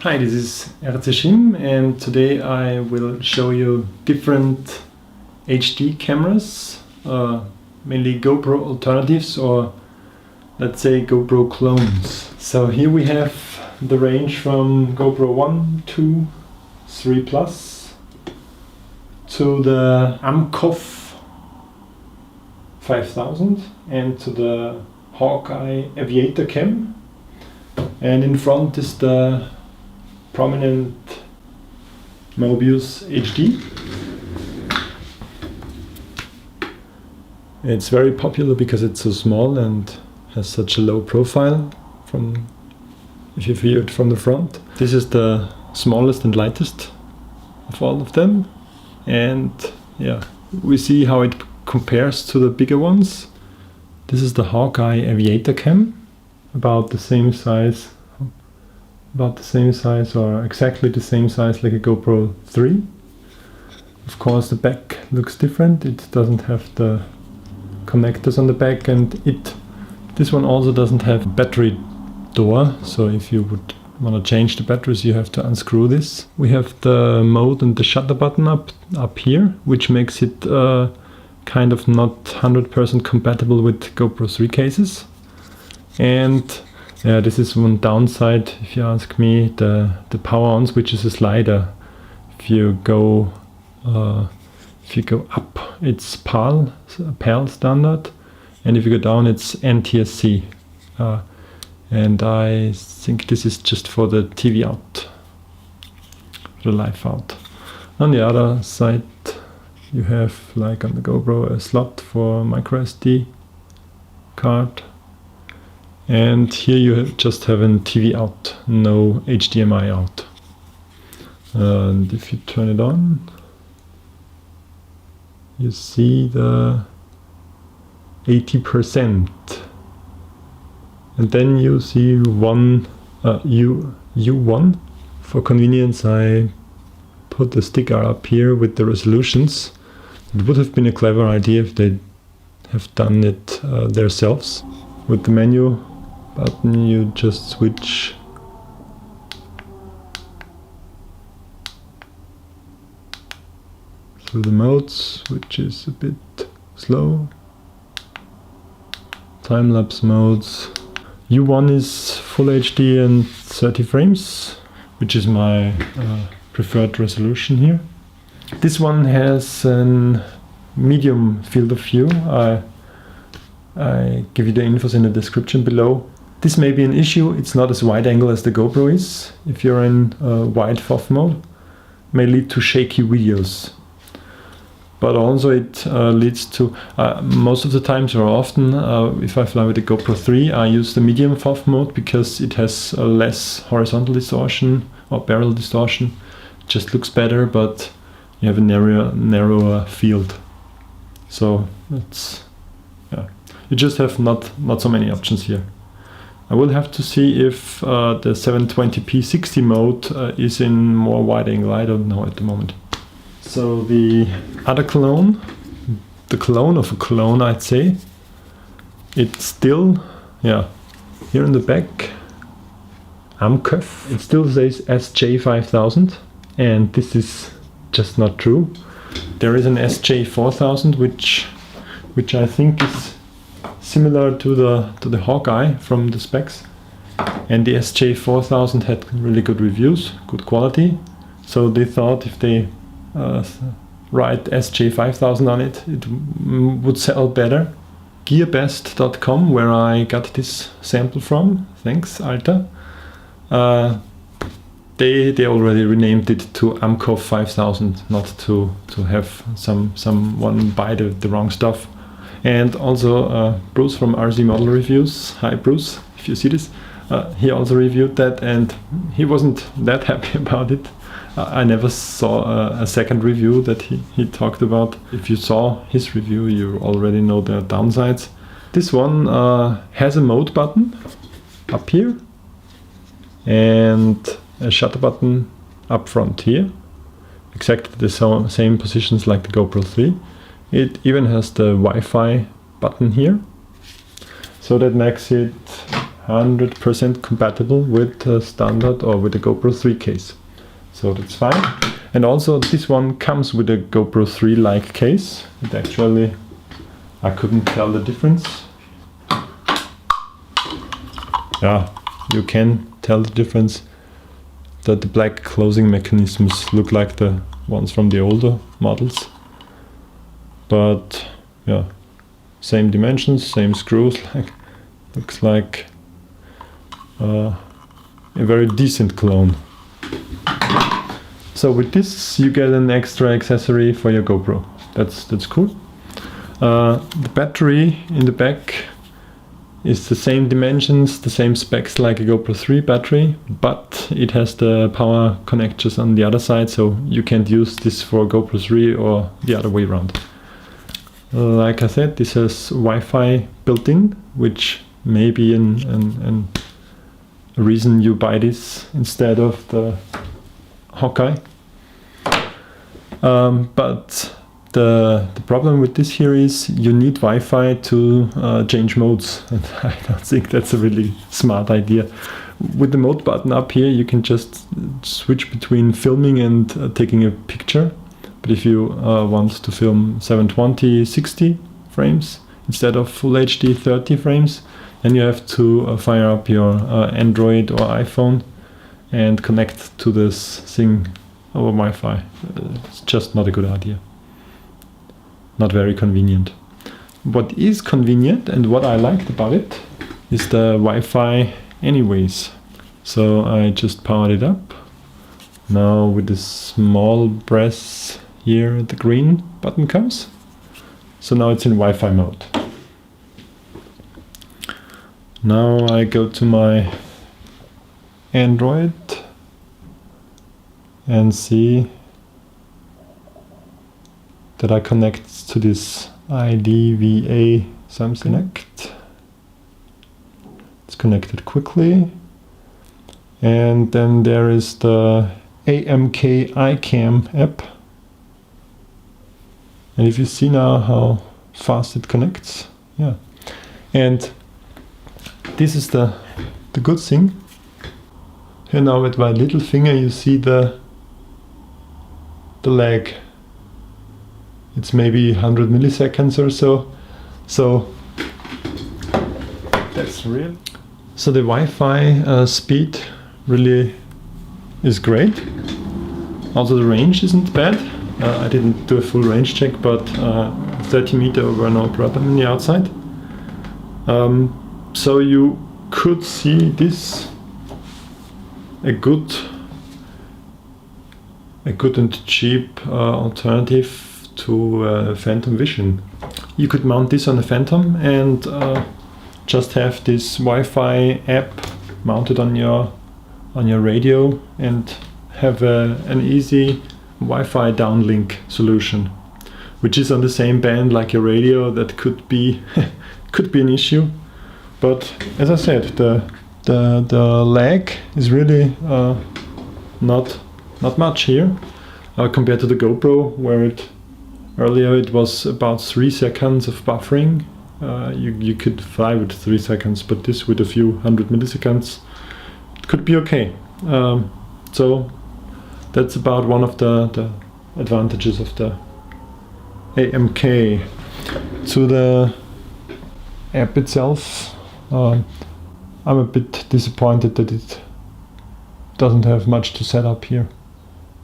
Hi, this is RCSchim and today I will show you different HD cameras, mainly GoPro alternatives or let's say GoPro clones. So here we have the range from GoPro 1, 2, 3 Plus to the Amkov5000 and to the Hawkeye Aviator cam, and in front is the prominent Mobius HD. It's very popular because it's so small and has such a low profile from, if you view it from the front. This is the smallest and lightest of all of them, and yeah, we see how it compares to the bigger ones. This is the Hawkeye Aviator cam, about the same size or exactly the same size like a GoPro 3. Of course the back looks different, it doesn't have the connectors on the back, and this one also doesn't have a battery door, so if you would want to change the batteries you have to unscrew this. We have the mode and the shutter button up here, which makes it kind of not 100% compatible with GoPro 3 cases. And yeah, this is one downside, if you ask me, the power on switch is a slider. If you go up, it's PAL standard, and if you go down, it's NTSC. And I think this is just for the TV out, for the live out. On the other side, you have, like on the GoPro, a slot for micro SD card. And here you just have a TV out, no HDMI out. And if you turn it on, you see the 80%. And then you see U1. For convenience, I put the sticker up here with the resolutions. It would have been a clever idea if they have done it themselves. With the menu button you just switch through the modes, which is a bit slow. Time-lapse modes. U1 is full HD and 30 frames, which is my preferred resolution here. This one has a medium field of view. I give you the infos in the description below. This may be an issue, it's not as wide angle as the GoPro is. If you're in wide FOV mode, may lead to shaky videos. But also it leads to, most of the times or often, if I fly with the GoPro 3, I use the medium FOV mode because it has less horizontal distortion or barrel distortion. It just looks better, but you have a narrower field. So it's, yeah, you just have not so many options here. I will have to see if the 720p 60 mode is in more wide angle. I don't know at the moment. So the other clone, the clone of a clone, I'd say, it's still, yeah, here in the back, Amkov. It still says SJ5000, and this is just not true. There is an SJ4000 which I think is similar to the Hawkeye from the specs, and the SJ4000 had really good reviews, good quality, so they thought if they write SJ5000 on it, it would sell better. Gearbest.com, where I got this sample from, thanks Alta, they already renamed it to Amkov5000, not to have someone buy the wrong stuff. And also Bruce from RC Model Reviews, hi Bruce, if you see this, he also reviewed that and he wasn't that happy about it. I never saw a second review that he talked about. If you saw his review, you already know the downsides. This one has a mode button up here and a shutter button up front here, exactly the same positions like the GoPro 3. It even has the Wi-Fi button here, so that makes it 100% compatible with the standard or with the GoPro 3 case. So that's fine. And also this one comes with a GoPro 3-like case. It actually, I couldn't tell the difference. Yeah, you can tell the difference, that the black closing mechanisms look like the ones from the older models. But yeah, same dimensions, same screws, looks like a very decent clone. So with this you get an extra accessory for your GoPro. That's cool. The battery in the back is the same dimensions, the same specs like a GoPro 3 battery, but it has the power connectors on the other side, so you can't use this for GoPro 3 or the other way around. Like I said, this has Wi-Fi built in, which may be a reason you buy this instead of the Hawkeye. But the problem with this here is you need Wi-Fi to change modes, and I don't think that's a really smart idea. With the mode button up here you can just switch between filming and taking a picture, but if you want to film 720 60 frames instead of Full HD 30 frames, then you have to fire up your Android or iPhone and connect to this thing over Wi-Fi. It's just not a good idea. Not very convenient. What is convenient and what I liked about it is the Wi-Fi anyways. So I just powered it up. Now with the small press here the green button comes. So now it's in Wi-Fi mode. Now I go to my Android and see that I connect to this IDVA something. Connect. It's connected quickly. And then there is the AMK iCam app. And if you see now how fast it connects, yeah. And this is the good thing. Here now with my little finger you see the lag. It's maybe 100 milliseconds or so. So that's real. So the Wi-Fi speed really is great. Also the range isn't bad. I didn't do a full range check, but 30 meter were no problem in the outside. So you could see this a good and cheap alternative to Phantom Vision. You could mount this on a Phantom and just have this Wi-Fi app mounted on your radio and have an easy Wi-Fi downlink solution, which is on the same band like your radio. That could be an issue, but as I said, the lag is really not much here compared to the GoPro, where earlier it was about 3 seconds of buffering. You could fly with 3 seconds, but this with a few 100 milliseconds, it could be okay. So that's about one of the advantages of the AMK. To the app itself, I'm a bit disappointed that it doesn't have much to set up here.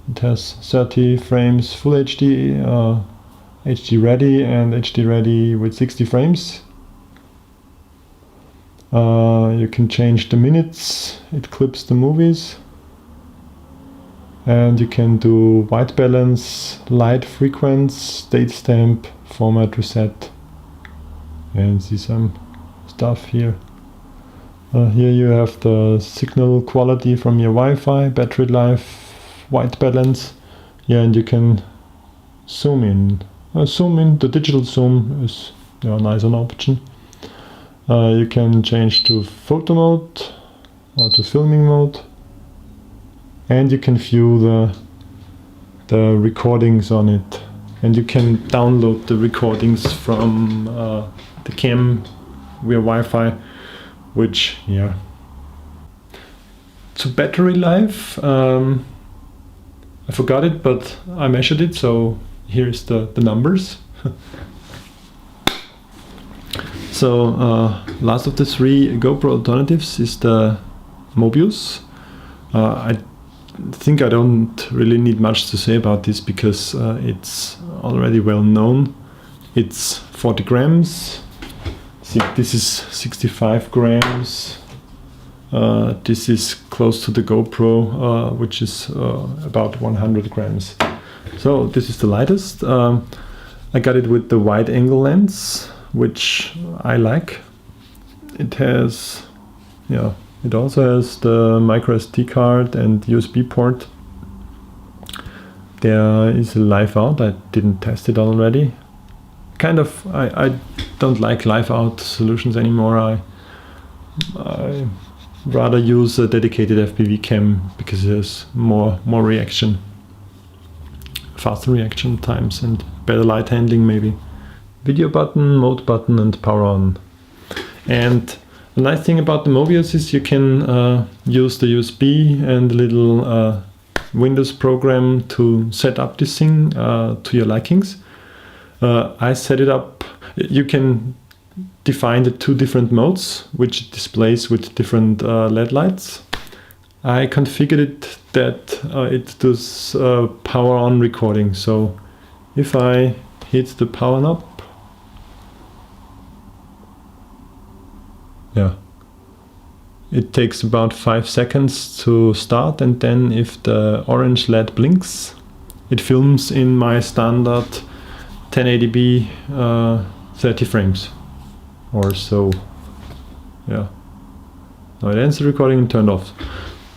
It has 30 frames Full HD, HD ready and HD ready with 60 frames. You can change the minutes, it clips the movies. And you can do white balance, light frequency, date stamp, format reset, and see some stuff here. Here you have the signal quality from your Wi-Fi, battery life, white balance. Yeah, and you can zoom in. The digital zoom is a nice option. You can change to photo mode or to filming mode. And you can view the recordings on it, and you can download the recordings from the cam via Wi-Fi which, yeah. To battery life, I forgot it, but I measured it, so here's the numbers. So last of the three GoPro alternatives is the Mobius. I think I don't really need much to say about this because it's already well known. It's 40 grams. See, this is 65 grams. This is close to the GoPro, which is about 100 grams. So this is the lightest. I got it with the wide angle lens, which I like. It has, yeah, it also has the micro SD card and USB port. There is a live out. I didn't test it already. Kind of, I don't like live out solutions anymore. I rather use a dedicated FPV cam because it has more reaction, faster reaction times and better light handling maybe. Video button, mode button and power on. And the nice thing about the Mobius is you can use the USB and a little Windows program to set up this thing to your likings. I set it up, you can define the two different modes, which it displays with different LED lights. I configured it that it does power on recording. So if I hit the power knob, yeah, it takes about 5 seconds to start, and then if the orange LED blinks, it films in my standard 1080p 30 frames or so. Yeah, now it ends the recording and turned off.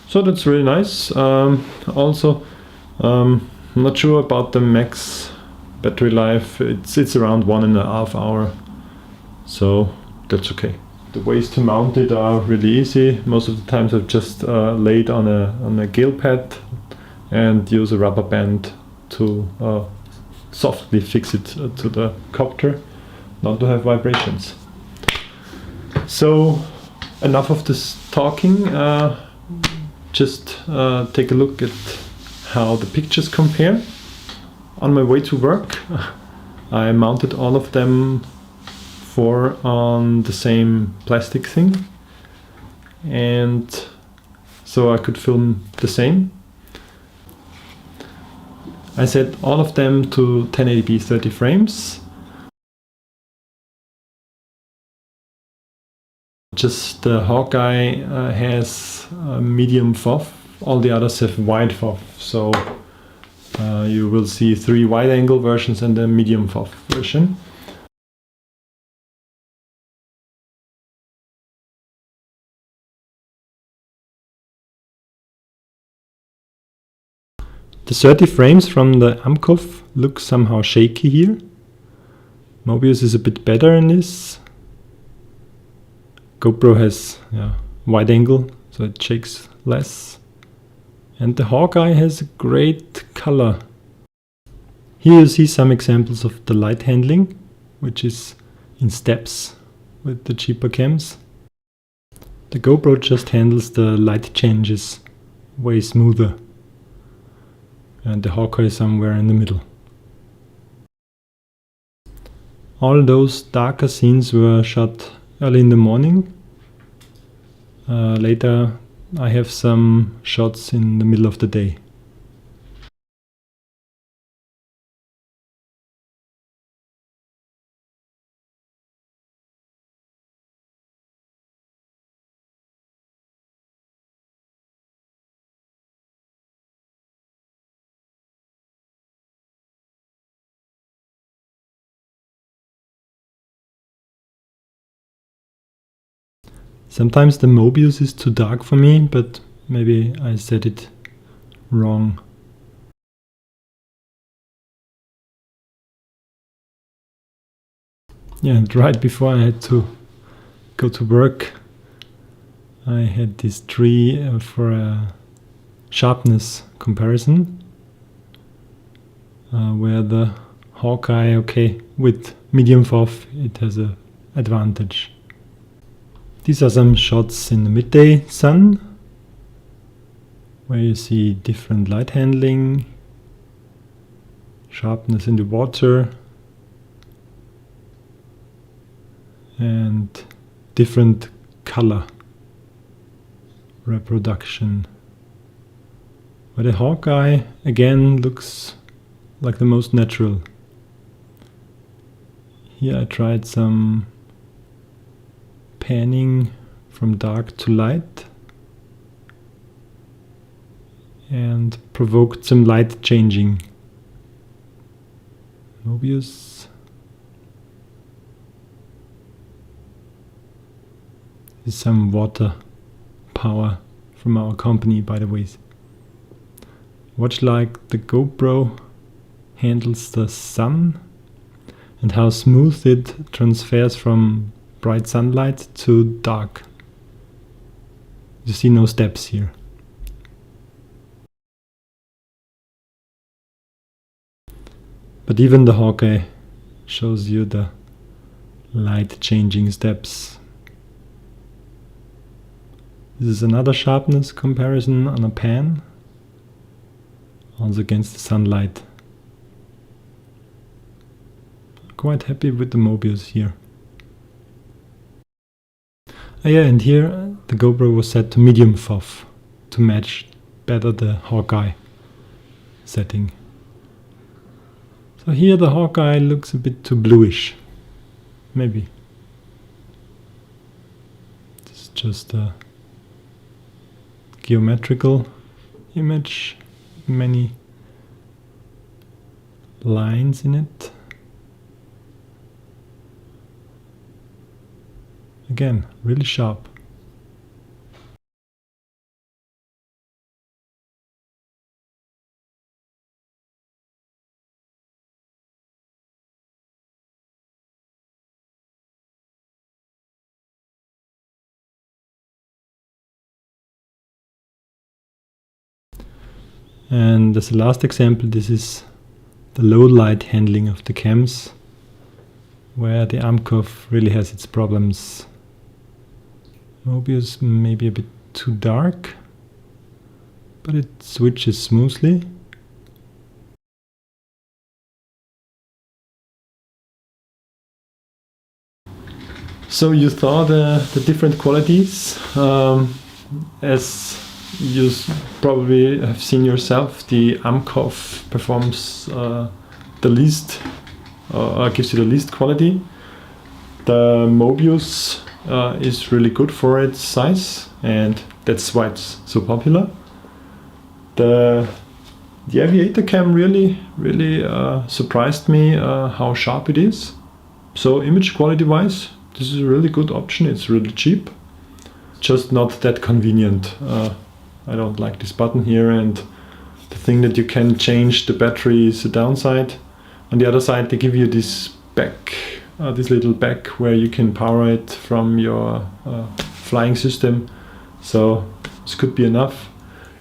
So that's really nice. Also, I'm not sure about the max battery life. It's around 1.5 hours, so that's okay. The ways to mount it are really easy. Most of the times I've just laid on a gale pad and use a rubber band to softly fix it to the copter, not to have vibrations. So enough of this talking. Just take a look at how the pictures compare. On my way to work, I mounted all of them on the same plastic thing, and so I could film the same. I set all of them to 1080p 30 frames. Just the Hawkeye has medium FOV, all the others have wide FOV, so you will see 3 wide angle versions and a medium FOV version. The 30 frames from the Amkov look somehow shaky here. Mobius is a bit better in this. GoPro has wide angle, so it shakes less. And the Hawkeye has a great color. Here you see some examples of the light handling, which is in steps with the cheaper cams. The GoPro just handles the light changes way smoother. And the Hawkeye is somewhere in the middle. All those darker scenes were shot early in the morning. Later I have some shots in the middle of the day. Sometimes the Mobius is too dark for me, but maybe I said it wrong. Yeah, and right before I had to go to work, I had this tree for a sharpness comparison, where the Hawkeye, okay, with medium FOV, it has an advantage. These are some shots in the midday sun, where you see different light handling, sharpness in the water, and different color reproduction. But the Hawkeye again looks like the most natural. Here I tried some panning from dark to light and provoked some light changing. Mobius. This is some water power from our company, by the way. Watch like the GoPro handles the sun and how smooth it transfers from bright sunlight to dark. You see no steps here. But even the Hawkeye shows you the light changing steps. This is another sharpness comparison on a pan, also against the sunlight. Quite happy with the Mobius here. Oh yeah, and here the GoPro was set to medium FOV to match better the Hawkeye setting. So here the Hawkeye looks a bit too bluish, maybe. It's just a geometrical image, many lines in it. Again, really sharp. And as the last example, this is the low light handling of the cams, where the Amkov really has its problems. Mobius maybe a bit too dark, but it switches smoothly. So you saw the different qualities. As you probably have seen yourself, the Amkov performs the least, gives you the least quality. The Mobius is really good for its size, and that's why it's so popular. The Aviator cam really surprised me how sharp it is. So image quality wise, this is a really good option. It's really cheap, just not that convenient. I don't like this button here, and the thing that you can change the battery is a downside. On the other side, they give you this back, this little back where you can power it from your flying system. So this could be enough.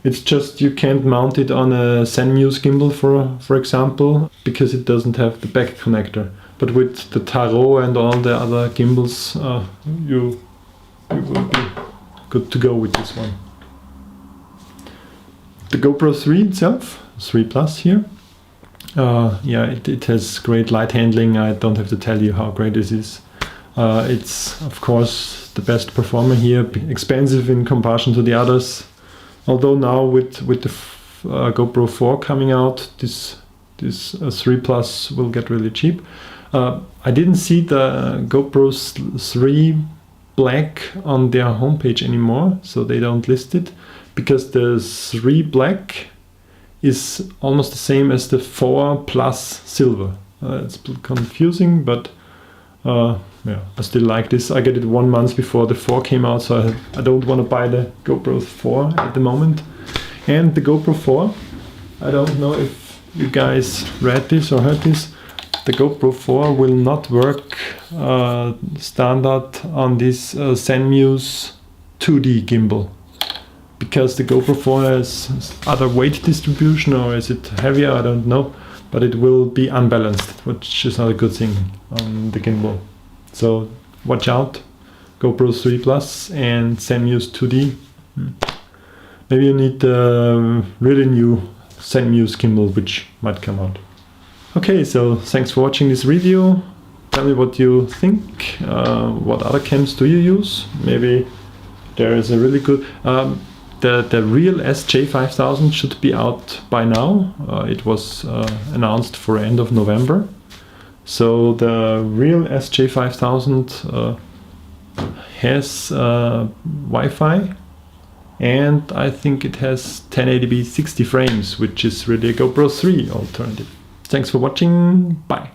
It's just you can't mount it on a Zenmuse gimbal, for example, because it doesn't have the back connector. But with the Tarot and all the other gimbals, you will be good to go with this one. The GoPro 3 itself, 3 Plus here, yeah, it has great light handling. I don't have to tell you how great this is. It's of course the best performer here, expensive in comparison to the others. Although now with the GoPro 4 coming out, this 3 Plus will get really cheap. I didn't see the GoPro 3 Black on their homepage anymore, so they don't list it, because the 3 Black is almost the same as the 4 Plus Silver. It's confusing, but yeah, I still like this. I get it 1 month before the 4 came out, so I don't want to buy the GoPro 4 at the moment. And the GoPro 4, I don't know if you guys read this or heard this, the GoPro 4 will not work standard on this Zenmuse 2D gimbal, because the GoPro 4 has other weight distribution, or is it heavier, I don't know, but it will be unbalanced, which is not a good thing on the gimbal. So watch out. GoPro 3 Plus and Zenmuse 2D. Maybe you need the really new Zenmuse gimbal, which might come out. Okay, so thanks for watching this review. Tell me what you think. What other cams do you use? Maybe there is a really good... The real SJ5000 should be out by now. It was announced for end of November. So the real SJ5000 has Wi-Fi, and I think it has 1080p 60 frames, which is really a GoPro 3 alternative. Thanks for watching. Bye.